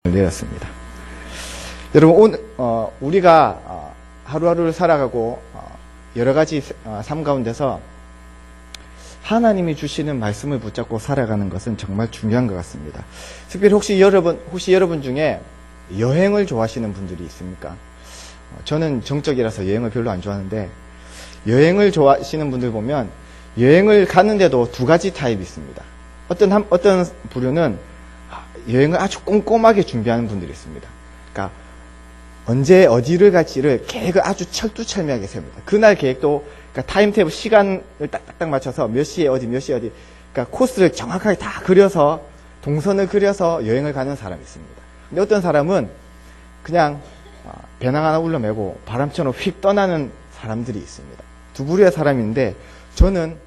내렸습니다. 여러분, 우리가 하루하루를 살아가고 여러 가지 삶 가운데서 하나님이 주시는 말씀을 붙잡고 살아가는 것은 정말 중요한 것 같습니다. 특별히 혹시 여러분 중에 여행을 좋아하시는 분들이 있습니까? 저는 정적이라서 여행을 별로 안 좋아하는데, 여행을 좋아하시는 분들 보면 여행을 가는데도 두 가지 타입이 있습니다. 어떤 부류는 여행을 아주 꼼꼼하게 준비하는 분들이 있습니다. 그러니까 언제 어디를 갈지를 계획을 아주 철두철미하게 세웁니다. 그날 계획도, 그러니까 타임테이블 시간을 딱딱 맞춰서 몇 시에 어디, 그러니까 코스를 정확하게 다 그려서, 동선을 그려서 여행을 가는 사람이 있습니다. 근데 어떤 사람은 그냥 배낭 하나 울러매고 바람처럼 휙 떠나는 사람들이 있습니다. 두 부류의 사람인데, 저는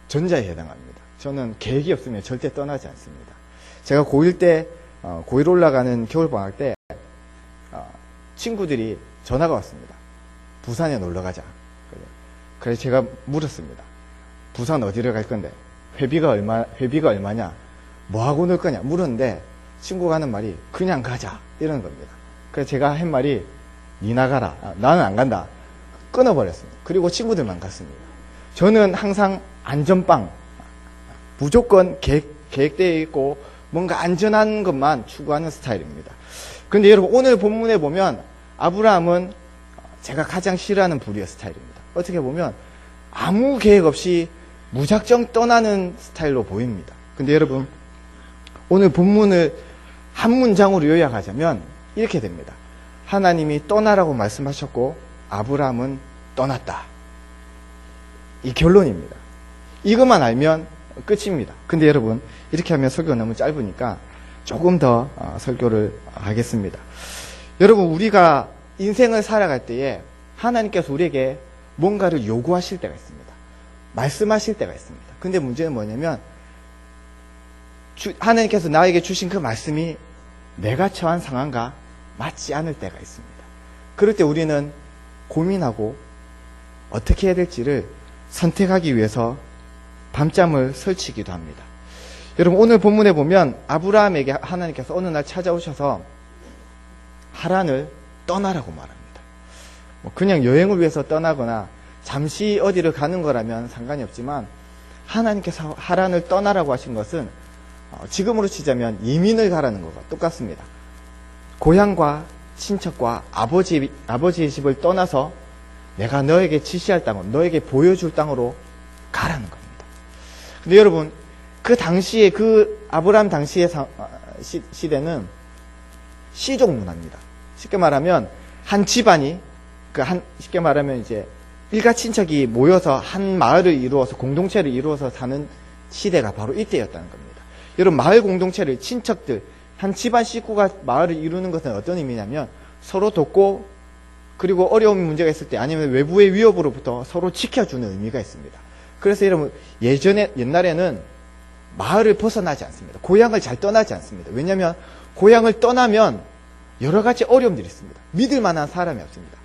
전자에 해당합니다. 저는 계획이 없으면 절대 떠나지 않습니다. 제가 고1 올라가는 겨울방학 때 친구들이 전화가 왔습니다. 부산에 놀러 가자. 그래서 제가 물었습니다. 부산 어디를 갈 건데? 회비가 얼마냐? 뭐 하고 놀 거냐? 물었는데 친구가 하는 말이 그냥 가자, 이런 겁니다. 그래서 제가 한 말이 니 나가라. 나는 안 간다. 끊어버렸습니다. 그리고 친구들만 갔습니다. 저는 항상 안전빵, 무조건 계획되어 있고 뭔가 안전한 것만 추구하는 스타일입니다. 그런데 여러분, 오늘 본문에 보면 아브라함은 제가 가장 싫어하는 부류의 스타일입니다. 어떻게 보면 아무 계획 없이 무작정 떠나는 스타일로 보입니다. 근데 여러분, 오늘 본문을 한 문장으로 요약하자면 이렇게 됩니다. 하나님이 떠나라고 말씀하셨고 아브라함은 떠났다. 이 결론입니다. 이것만 알면 끝입니다. 근데 여러분, 이렇게 하면 설교가 너무 짧으니까 조금 더 설교를 하겠습니다. 여러분, 우리가 인생을 살아갈 때에 하나님께서 우리에게 뭔가를 요구하실 때가 있습니다. 말씀하실 때가 있습니다. 근데 문제는 뭐냐면 하나님께서 나에게 주신 그 말씀이 내가 처한 상황과 맞지 않을 때가 있습니다. 그럴 때 우리는 고민하고 어떻게 해야 될지를 선택하기 위해서 밤잠을 설치기도 합니다. 여러분, 오늘 본문에 보면 아브라함에게 하나님께서 어느 날 찾아오셔서 하란을 떠나라고 말합니다. 그냥 여행을 위해서 떠나거나 잠시 어디를 가는 거라면 상관이 없지만, 하나님께서 하란을 떠나라고 하신 것은 지금으로 치자면 이민을 가라는 것과 똑같습니다. 고향과 친척과 아버지의 집을 떠나서 내가 너에게 지시할 땅으로, 너에게 보여줄 땅으로 가라는 겁니다. 근데 여러분, 아브라함 당시의 시대는 시족 문화입니다. 쉽게 말하면 한 집안이, 쉽게 말하면 이제 일가 친척이 모여서 한 마을을 이루어서, 공동체를 이루어서 사는 시대가 바로 이때였다는 겁니다. 여러분, 마을 공동체를, 친척들, 한 집안 식구가 마을을 이루는 것은 어떤 의미냐면 서로 돕고, 그리고 어려운 문제가 있을 때 아니면 외부의 위협으로부터 서로 지켜주는 의미가 있습니다. 그래서 여러분, 옛날에는 마을을 벗어나지 않습니다. 고향을 잘 떠나지 않습니다. 왜냐하면 고향을 떠나면 여러 가지 어려움들이 있습니다. 믿을 만한 사람이 없습니다.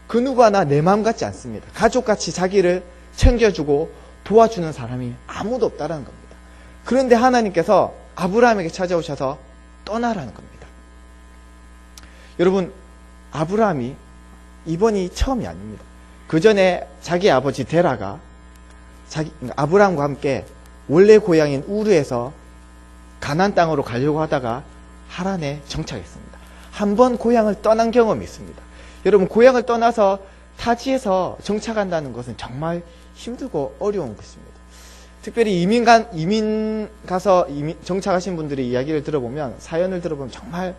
그 누구 하나 내 마음 같지 않습니다. 가족같이 자기를 챙겨주고 도와주는 사람이 아무도 없다는 겁니다. 그런데 하나님께서 아브라함에게 찾아오셔서 떠나라는 겁니다. 여러분, 아브라함이 이번이 처음이 아닙니다. 그 전에 자기 아버지 데라가 아브라함과 함께 원래 고향인 우르에서 가나안 땅으로 가려고 하다가 하란에 정착했습니다. 한 번 고향을 떠난 경험이 있습니다. 여러분, 고향을 떠나서 타지에서 정착한다는 것은 정말 힘들고 어려운 것입니다. 특별히 이민 가서 정착하신 분들의 이야기를 들어보면, 사연을 들어보면 정말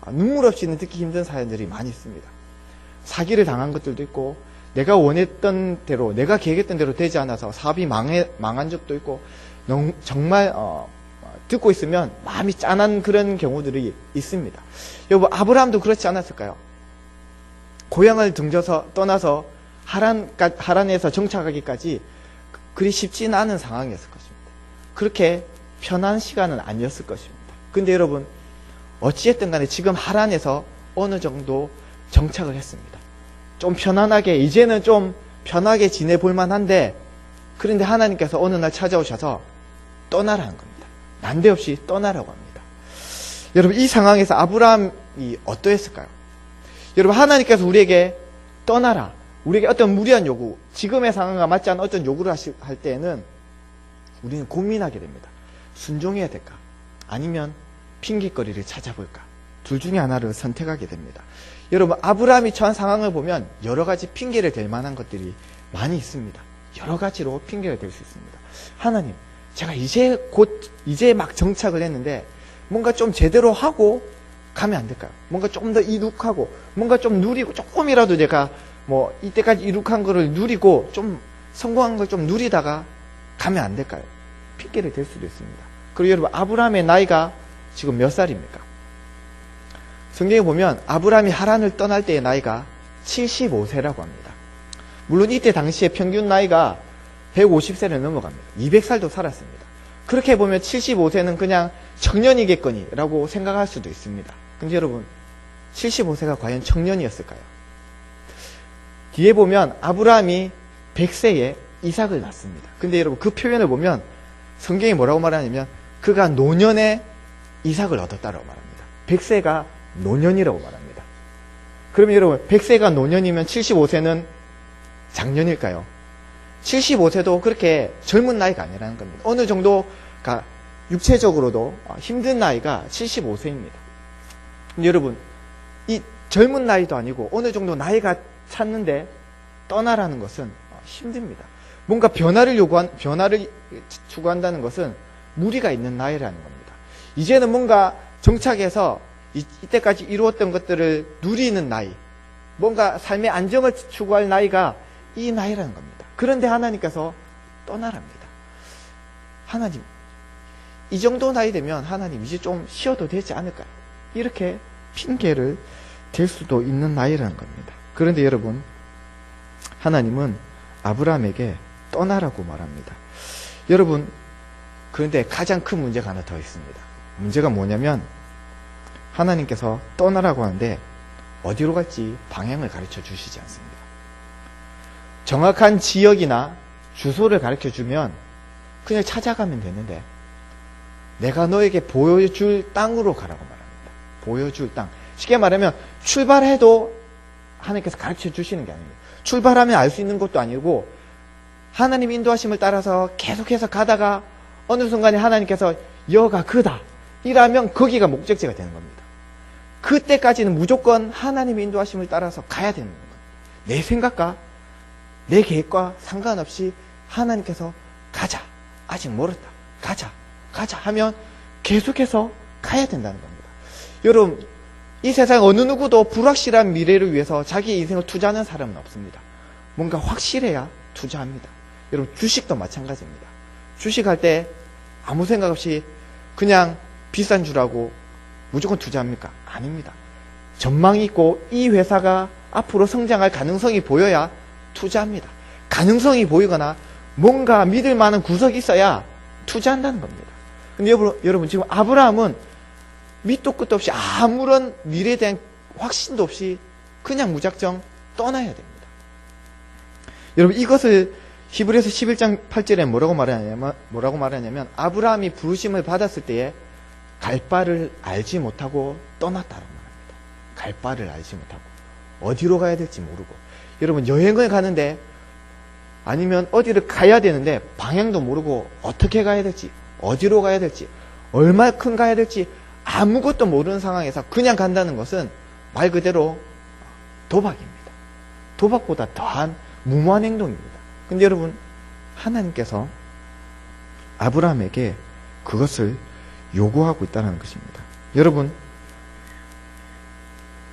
눈물 없이는 듣기 힘든 사연들이 많이 있습니다. 사기를 당한 것들도 있고, 내가 원했던 대로, 내가 계획했던 대로 되지 않아서 사업이 망한 적도 있고, 정말 듣고 있으면 마음이 짠한 그런 경우들이 있습니다. 여러분, 아브라함도 그렇지 않았을까요? 고향을 떠나서 하란에서 정착하기까지 그리 쉽지는 않은 상황이었을 것입니다. 그렇게 편한 시간은 아니었을 것입니다. 근데 여러분, 어찌했든 간에 지금 하란에서 어느 정도 정착을 했습니다. 좀 편안하게, 이제는 좀 편하게 지내볼 만한데, 그런데 하나님께서 어느 날 찾아오셔서 떠나라는 겁니다. 난데없이 떠나라고 합니다. 여러분, 이 상황에서 아브라함이 어떠했을까요? 여러분, 하나님께서 우리에게 떠나라, 우리에게 어떤 무리한 요구, 지금의 상황과 맞지 않은 어떤 요구를 할 때에는 우리는 고민하게 됩니다. 순종해야 될까? 아니면 핑계거리를 찾아볼까? 둘 중에 하나를 선택하게 됩니다. 여러분, 아브라함이 처한 상황을 보면 여러 가지 핑계를 댈 만한 것들이 많이 있습니다. 여러 가지로 핑계를 댈 수 있습니다. 하나님, 제가 이제 막 정착을 했는데 뭔가 좀 제대로 하고 가면 안 될까요? 뭔가 좀 더 이룩하고 뭔가 좀 누리고, 조금이라도 내가 뭐 이때까지 이룩한 거를 누리고 좀 성공한 걸 좀 누리다가 가면 안 될까요? 핑계를 댈 수도 있습니다. 그리고 여러분, 아브라함의 나이가 지금 몇 살입니까? 성경에 보면 아브라함이 하란을 떠날 때의 나이가 75세라고 합니다. 물론 이때 당시에 평균 나이가 150세를 넘어갑니다. 200살도 살았습니다. 그렇게 보면 75세는 그냥 청년이겠거니라고 생각할 수도 있습니다. 근데 여러분, 75세가 과연 청년이었을까요? 뒤에 보면 아브라함이 100세에 이삭을 낳습니다. 근데 여러분, 그 표현을 보면 성경이 뭐라고 말하냐면 그가 노년에 이삭을 얻었다라고 말합니다. 100세가 노년이라고 말합니다. 그러면 여러분, 100세가 노년이면 75세는 장년일까요? 75세도 그렇게 젊은 나이가 아니라는 겁니다. 어느 정도가 육체적으로도 힘든 나이가 75세입니다. 근데 여러분, 이 젊은 나이도 아니고 어느 정도 나이가 찼는데 떠나라는 것은 힘듭니다. 뭔가 변화를 추구한다는 것은 무리가 있는 나이라는 겁니다. 이제는 뭔가 정착해서 이때까지 이루었던 것들을 누리는 나이, 뭔가 삶의 안정을 추구할 나이가 이 나이라는 겁니다. 그런데 하나님께서 떠나랍니다. 하나님, 이 정도 나이 되면 하나님 이제 좀 쉬어도 되지 않을까요? 이렇게 핑계를 댈 수도 있는 나이라는 겁니다. 그런데 여러분, 하나님은 아브라함에게 떠나라고 말합니다. 여러분, 그런데 가장 큰 문제가 하나 더 있습니다. 문제가 뭐냐면 하나님께서 떠나라고 하는데 어디로 갈지 방향을 가르쳐 주시지 않습니다. 정확한 지역이나 주소를 가르쳐 주면 그냥 찾아가면 되는데 내가 너에게 보여줄 땅으로 가라고 말합니다. 보여줄 땅. 쉽게 말하면 출발해도 하나님께서 가르쳐 주시는 게 아닙니다. 출발하면 알 수 있는 것도 아니고 하나님 인도하심을 따라서 계속해서 가다가 어느 순간에 하나님께서 여가 그다 이라면 거기가 목적지가 되는 겁니다. 그때까지는 무조건 하나님의 인도하심을 따라서 가야 되는 겁니다. 내 생각과 내 계획과 상관없이 하나님께서 가자, 아직 멀었다, 가자 하면 계속해서 가야 된다는 겁니다. 여러분, 이 세상 어느 누구도 불확실한 미래를 위해서 자기 인생을 투자하는 사람은 없습니다. 뭔가 확실해야 투자합니다. 여러분, 주식도 마찬가지입니다. 주식할 때 아무 생각 없이 그냥 비싼 주라고 무조건 투자합니까? 아닙니다. 전망이 있고 이 회사가 앞으로 성장할 가능성이 보여야 투자합니다. 가능성이 보이거나 뭔가 믿을 만한 구석이 있어야 투자한다는 겁니다. 근데 여러분 지금 아브라함은 밑도 끝도 없이 아무런 미래에 대한 확신도 없이 그냥 무작정 떠나야 됩니다. 여러분, 이것을 히브리서 11장 8절에 뭐라고 말하냐면 아브라함이 부르심을 받았을 때에 갈 바를 알지 못하고 떠났다고 말합니다. 갈 바를 알지 못하고 어디로 가야 될지 모르고, 여러분 여행을 가는데 아니면 어디를 가야 되는데 방향도 모르고 어떻게 가야 될지, 어디로 가야 될지, 얼마큼 가야 될지 아무것도 모르는 상황에서 그냥 간다는 것은 말 그대로 도박입니다. 도박보다 더한 무모한 행동입니다. 근데 여러분, 하나님께서 아브라함에게 그것을 요구하고 있다는 것입니다. 여러분,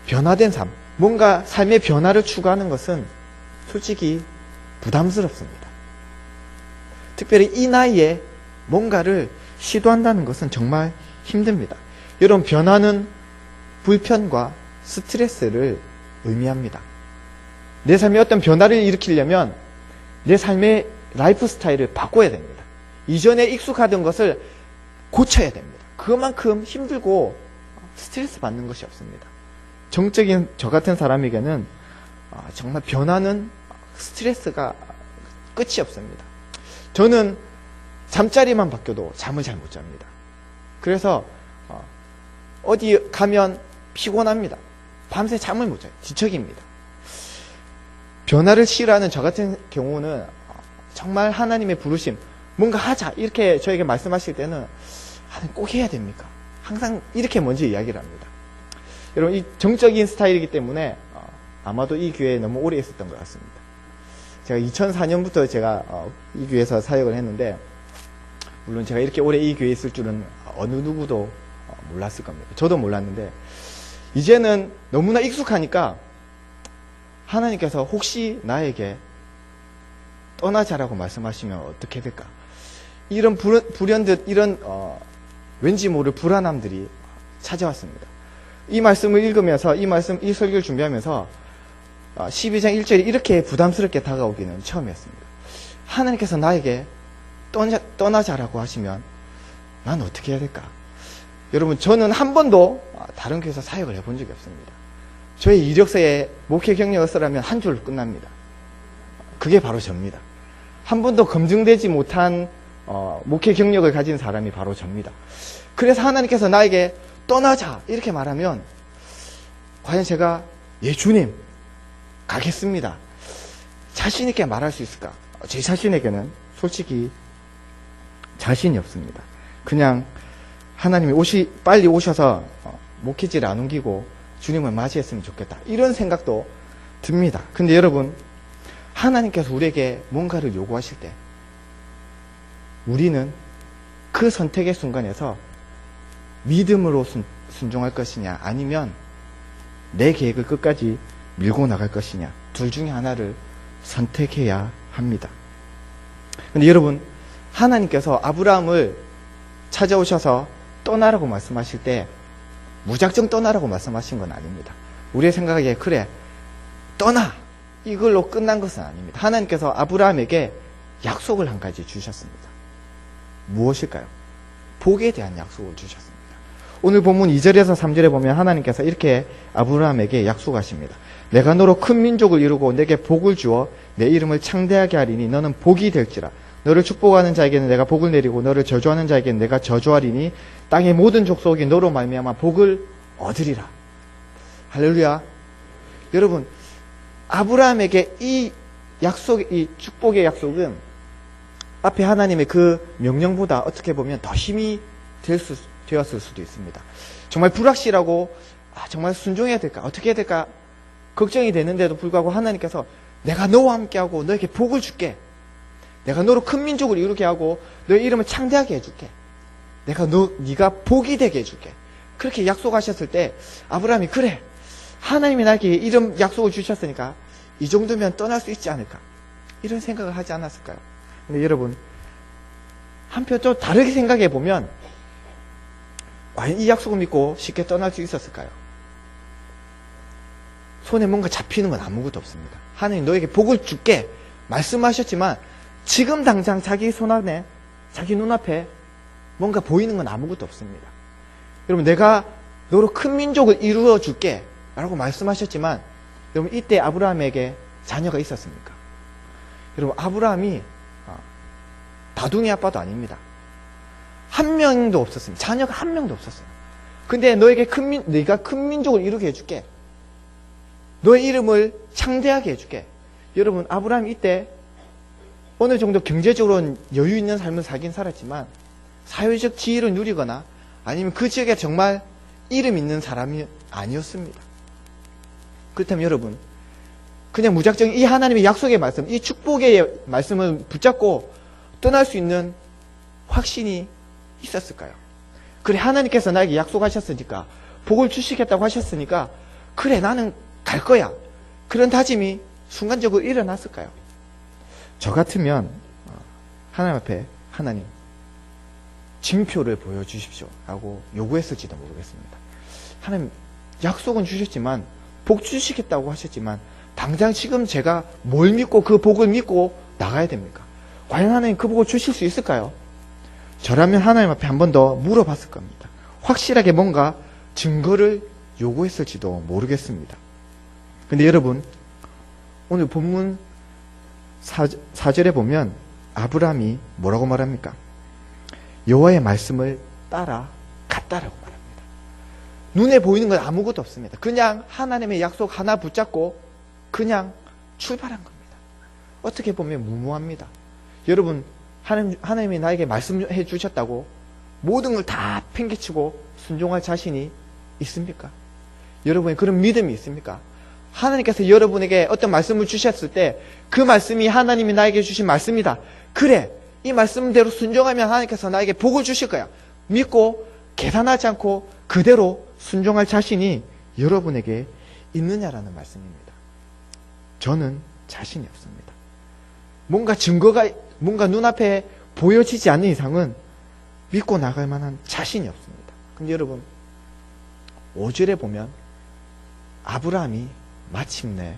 변화된 삶, 뭔가 삶의 변화를 추구하는 것은 솔직히 부담스럽습니다. 특별히 이 나이에 뭔가를 시도한다는 것은 정말 힘듭니다. 여러분, 변화는 불편과 스트레스를 의미합니다. 내 삶에 어떤 변화를 일으키려면 내 삶의 라이프 스타일을 바꿔야 됩니다. 이전에 익숙하던 것을 고쳐야 됩니다. 그만큼 힘들고 스트레스 받는 것이 없습니다. 정적인 저 같은 사람에게는 정말 변화는 스트레스가 끝이 없습니다. 저는 잠자리만 바뀌어도 잠을 잘 못 잡니다. 그래서 어디 가면 피곤합니다. 밤새 잠을 못 자요. 뒤척입니다. 변화를 싫어하는 저 같은 경우는 정말 하나님의 부르심, 뭔가 하자 이렇게 저에게 말씀하실 때는 하나님 꼭 해야 됩니까? 항상 이렇게 먼저 이야기를 합니다. 여러분, 이 정적인 스타일이기 때문에 아마도 이 교회에 너무 오래 있었던 것 같습니다. 제가 2004년부터 제가 이 교회에서 사역을 했는데, 물론 제가 이렇게 오래 이 교회에 있을 줄은 어느 누구도 몰랐을 겁니다. 저도 몰랐는데, 이제는 너무나 익숙하니까 하나님께서 혹시 나에게 떠나자라고 말씀하시면 어떻게 될까? 이런 불현듯 이런 왠지 모를 불안함들이 찾아왔습니다. 이 말씀을 읽으면서 이 설교를 준비하면서 12장 1절이 이렇게 부담스럽게 다가오기는 처음이었습니다. 하나님께서 나에게 떠나자라고 하시면 난 어떻게 해야 될까? 여러분, 저는 한 번도 다른 교회에서 사역을 해본 적이 없습니다. 저의 이력서에 목회 경력을 쓰라면 한 줄로 끝납니다. 그게 바로 접니다. 한 번도 검증되지 못한 목회 경력을 가진 사람이 바로 접니다. 그래서 하나님께서 나에게 떠나자 이렇게 말하면 과연 제가 예 주님 가겠습니다 자신 있게 말할 수 있을까? 제 자신에게는 솔직히 자신이 없습니다. 그냥 하나님이 빨리 오셔서 목회지를 안 옮기고 주님을 맞이했으면 좋겠다 이런 생각도 듭니다. 근데 여러분, 하나님께서 우리에게 뭔가를 요구하실 때 우리는 그 선택의 순간에서 믿음으로 순종할 것이냐, 아니면 내 계획을 끝까지 밀고 나갈 것이냐, 둘 중에 하나를 선택해야 합니다. 근데 여러분, 하나님께서 아브라함을 찾아오셔서 떠나라고 말씀하실 때 무작정 떠나라고 말씀하신 건 아닙니다. 우리의 생각에 그래 떠나 이걸로 끝난 것은 아닙니다. 하나님께서 아브라함에게 약속을 한 가지 주셨습니다. 무엇일까요? 복에 대한 약속을 주셨습니다. 오늘 본문 2절에서 3절에 보면 하나님께서 이렇게 아브라함에게 약속하십니다. 내가 너로 큰 민족을 이루고 내게 복을 주어 내 이름을 창대하게 하리니 너는 복이 될지라. 너를 축복하는 자에게는 내가 복을 내리고 너를 저주하는 자에게는 내가 저주하리니 땅의 모든 족속이 너로 말미암아 복을 얻으리라. 할렐루야. 여러분, 아브라함에게 이 축복의 약속은 앞에 하나님의 그 명령보다 어떻게 보면 더 힘이 되었을 수도 있습니다. 정말 불확실하고 정말 순종해야 될까? 어떻게 해야 될까? 걱정이 되는데도 불구하고 하나님께서 내가 너와 함께하고 너에게 복을 줄게. 내가 너로 큰 민족을 이루게 하고 너의 이름을 창대하게 해줄게. 네가 복이 되게 해줄게. 그렇게 약속하셨을 때 아브라함이 그래, 하나님이 나에게 이런 약속을 주셨으니까 이 정도면 떠날 수 있지 않을까? 이런 생각을 하지 않았을까요? 근데 여러분, 한편 좀 다르게 생각해 보면 과연 이 약속을 믿고 쉽게 떠날 수 있었을까요? 손에 뭔가 잡히는 건 아무것도 없습니다. 하나님 너에게 복을 줄게 말씀하셨지만 지금 당장 자기 손안에, 자기 눈앞에 뭔가 보이는 건 아무것도 없습니다. 여러분, 내가 너로 큰 민족을 이루어 줄게 라고 말씀하셨지만 여러분, 이때 아브라함에게 자녀가 있었습니까? 여러분, 아브라함이 다둥이 아빠도 아닙니다. 한 명도 없었습니다. 자녀가 한 명도 없었어요. 근데 너에게 네가 큰 민족을 이루게 해줄게. 너의 이름을 창대하게 해줄게. 여러분, 아브라함이 이때 어느 정도 경제적으로는 여유 있는 삶을 살긴 살았지만 사회적 지위를 누리거나 아니면 그 지역에 정말 이름 있는 사람이 아니었습니다. 그렇다면 여러분, 그냥 무작정 이 하나님의 약속의 말씀, 이 축복의 말씀을 붙잡고 떠날 수 있는 확신이 있었을까요? 그래, 하나님께서 나에게 약속하셨으니까, 복을 주시겠다고 하셨으니까 그래, 나는 갈 거야. 그런 다짐이 순간적으로 일어났을까요? 저 같으면 하나님 앞에 하나님 징표를 보여주십시오 라고 요구했을지도 모르겠습니다. 하나님 약속은 주셨지만 복 주시겠다고 하셨지만 당장 지금 제가 뭘 믿고 그 복을 믿고 나가야 됩니까? 과연 하나님 그 복을 주실 수 있을까요? 저라면 하나님 앞에 한 번 더 물어봤을 겁니다. 확실하게 뭔가 증거를 요구했을지도 모르겠습니다. 근데 여러분, 오늘 본문 4절에 보면 아브라함이 뭐라고 말합니까? 여호와의 말씀을 따라갔다라고 말합니다. 눈에 보이는 건 아무것도 없습니다. 그냥 하나님의 약속 하나 붙잡고 그냥 출발한 겁니다. 어떻게 보면 무모합니다. 여러분, 하나님이 나에게 말씀해 주셨다고 모든 걸 다 팽개치고 순종할 자신이 있습니까? 여러분의 그런 믿음이 있습니까? 하나님께서 여러분에게 어떤 말씀을 주셨을 때 그 말씀이 하나님이 나에게 주신 말씀이다. 그래, 이 말씀대로 순종하면 하나님께서 나에게 복을 주실 거야. 믿고 계산하지 않고 그대로 순종할 자신이 여러분에게 있느냐라는 말씀입니다. 저는 자신이 없습니다. 뭔가 증거가 뭔가 눈앞에 보여지지 않는 이상은 믿고 나갈 만한 자신이 없습니다. 근데 여러분, 5절에 보면 아브라함이 마침내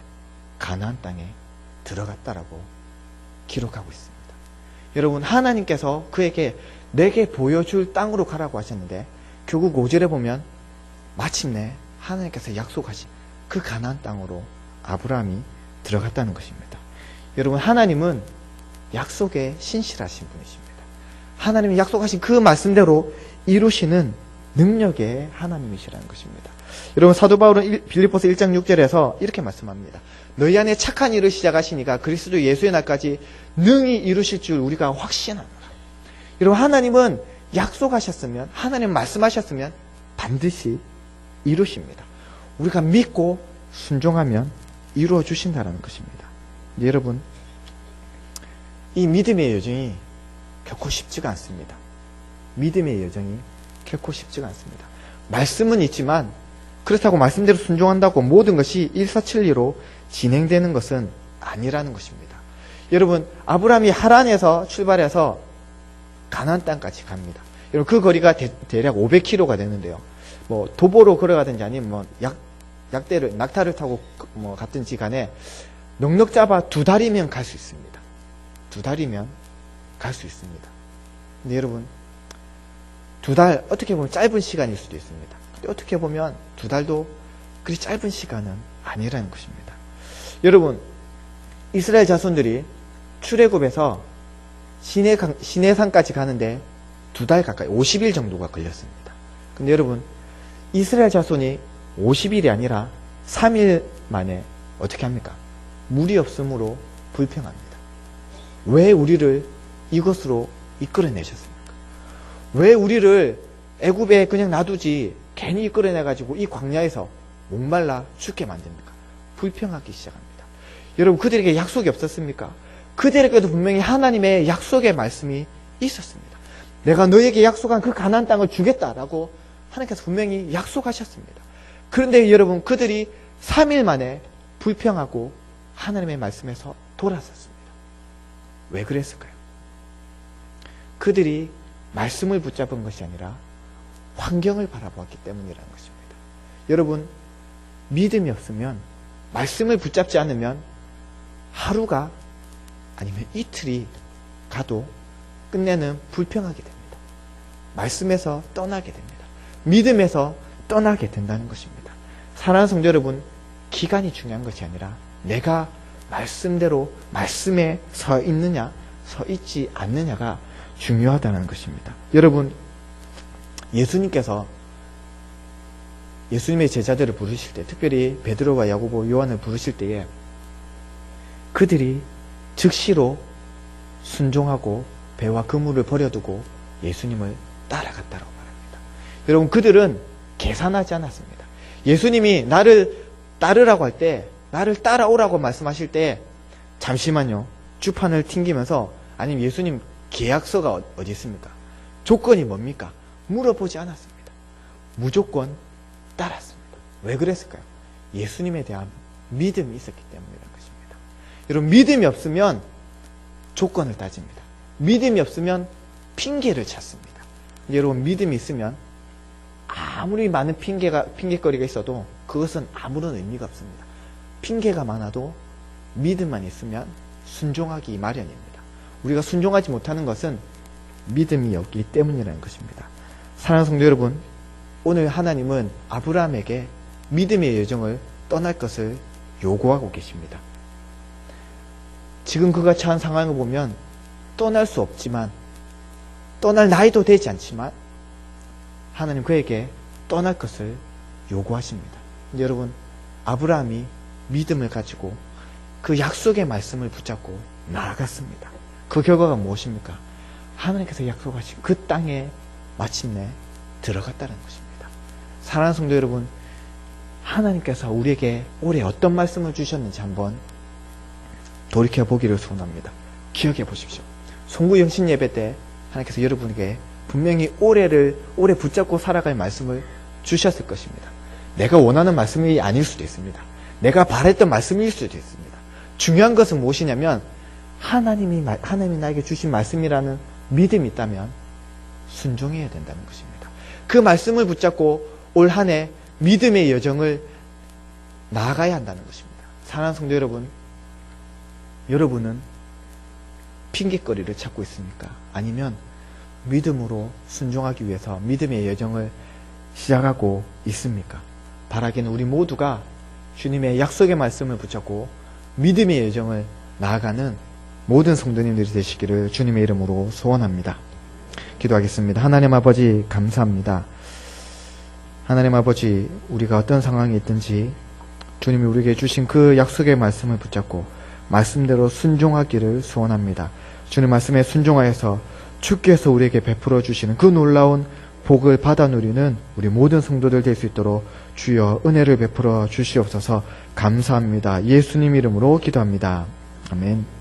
가나안 땅에 들어갔다라고 기록하고 있습니다. 여러분, 하나님께서 그에게 내게 보여줄 땅으로 가라고 하셨는데 결국 5절에 보면 마침내 하나님께서 약속하신 그 가나안 땅으로 아브라함이 들어갔다는 것입니다. 여러분, 하나님은 약속에 신실하신 분이십니다. 하나님이 약속하신 그 말씀대로 이루시는 능력의 하나님이시라는 것입니다. 여러분, 사도 바울은 빌립보서 1장 6절에서 이렇게 말씀합니다. 너희 안에 착한 일을 시작하시니까 그리스도 예수의 날까지 능히 이루실 줄 우리가 확신하노라. 여러분, 하나님은 약속하셨으면, 하나님 말씀하셨으면 반드시 이루십니다. 우리가 믿고 순종하면 이루어 주신다는 것입니다. 여러분, 이 믿음의 여정이 결코 쉽지가 않습니다. 믿음의 여정이 결코 쉽지가 않습니다. 말씀은 있지만 그렇다고 말씀대로 순종한다고 모든 것이 일사천리로 진행되는 것은 아니라는 것입니다. 여러분, 아브라함이 하란에서 출발해서 가나안 땅까지 갑니다. 여러분, 그 거리가 대략 500km가 되는데요. 뭐 도보로 걸어가든지 아니면 낙타를 타고 갔든지 간에 넉넉 잡아 2달이면 갈 수 있습니다. 2달이면 갈 수 있습니다. 근데 여러분, 2달 어떻게 보면 짧은 시간일 수도 있습니다. 근데 어떻게 보면 2달도 그리 짧은 시간은 아니라는 것입니다. 여러분, 이스라엘 자손들이 출애굽에서 시내산까지 가는데 2달 가까이 50일 정도가 걸렸습니다. 근데 여러분, 이스라엘 자손이 50일이 아니라 3일 만에 어떻게 합니까? 물이 없으므로 불평합니다. 왜 우리를 이곳으로 이끌어내셨습니까? 왜 우리를 애굽에 그냥 놔두지 괜히 이끌어내가지고 이 광야에서 목말라 죽게 만듭니까? 불평하기 시작합니다. 여러분, 그들에게 약속이 없었습니까? 그들에게도 분명히 하나님의 약속의 말씀이 있었습니다. 내가 너에게 약속한 그 가나안 땅을 주겠다라고 하나님께서 분명히 약속하셨습니다. 그런데 여러분, 그들이 3일 만에 불평하고 하나님의 말씀에서 돌아섰습니다. 왜 그랬을까요? 그들이 말씀을 붙잡은 것이 아니라 환경을 바라보았기 때문이라는 것입니다. 여러분, 믿음이 없으면, 말씀을 붙잡지 않으면 하루가 아니면 이틀이 가도 끝내는 불평하게 됩니다. 말씀에서 떠나게 됩니다. 믿음에서 떠나게 된다는 것입니다. 사랑하는 성도 여러분, 기간이 중요한 것이 아니라 내가 말씀대로 말씀에 서 있느냐, 서 있지 않느냐가 중요하다는 것입니다. 여러분, 예수님께서 예수님의 제자들을 부르실 때, 특별히 베드로와 야고보, 요한을 부르실 때에 그들이 즉시로 순종하고 배와 그물을 버려두고 예수님을 따라갔다고 말합니다. 여러분, 그들은 계산하지 않았습니다. 예수님이 나를 따르라고 할 때, 나를 따라오라고 말씀하실 때 잠시만요, 주판을 튕기면서 아니면 예수님 계약서가 어디 있습니까? 조건이 뭡니까? 물어보지 않았습니다. 무조건 따랐습니다. 왜 그랬을까요? 예수님에 대한 믿음이 있었기 때문이라는 것입니다. 여러분, 믿음이 없으면 조건을 따집니다. 믿음이 없으면 핑계를 찾습니다. 여러분, 믿음이 있으면 아무리 많은 핑계거리가 있어도 그것은 아무런 의미가 없습니다. 핑계가 많아도 믿음만 있으면 순종하기 마련입니다. 우리가 순종하지 못하는 것은 믿음이 없기 때문이라는 것입니다. 사랑하는 성도 여러분, 오늘 하나님은 아브라함에게 믿음의 여정을 떠날 것을 요구하고 계십니다. 지금 그가 처한 상황을 보면 떠날 수 없지만, 떠날 나이도 되지 않지만 하나님 그에게 떠날 것을 요구하십니다. 여러분, 아브라함이 믿음을 가지고 그 약속의 말씀을 붙잡고 나아갔습니다. 그 결과가 무엇입니까? 하나님께서 약속하신 그 땅에 마침내 들어갔다는 것입니다. 사랑하는 성도 여러분, 하나님께서 우리에게 올해 어떤 말씀을 주셨는지 한번 돌이켜보기를 소원합니다. 기억해 보십시오. 송구 영신 예배 때 하나님께서 여러분에게 분명히 올해 붙잡고 살아갈 말씀을 주셨을 것입니다. 내가 원하는 말씀이 아닐 수도 있습니다. 내가 바랬던 말씀일 수도 있습니다. 중요한 것은 무엇이냐면 하나님이 나에게 주신 말씀이라는 믿음이 있다면 순종해야 된다는 것입니다. 그 말씀을 붙잡고 올 한 해 믿음의 여정을 나아가야 한다는 것입니다. 사랑하는 성도 여러분, 여러분은 핑계거리를 찾고 있습니까? 아니면 믿음으로 순종하기 위해서 믿음의 여정을 시작하고 있습니까? 바라기는 우리 모두가 주님의 약속의 말씀을 붙잡고 믿음의 여정을 나아가는 모든 성도님들이 되시기를 주님의 이름으로 소원합니다. 기도하겠습니다. 하나님 아버지, 감사합니다. 하나님 아버지, 우리가 어떤 상황이 있든지 주님이 우리에게 주신 그 약속의 말씀을 붙잡고 말씀대로 순종하기를 소원합니다. 주님 말씀에 순종하여서 주께서 우리에게 베풀어 주시는 그 놀라운 복을 받아 누리는 우리 모든 성도들 될 수 있도록 주여 은혜를 베풀어 주시옵소서. 감사합니다. 예수님 이름으로 기도합니다. 아멘.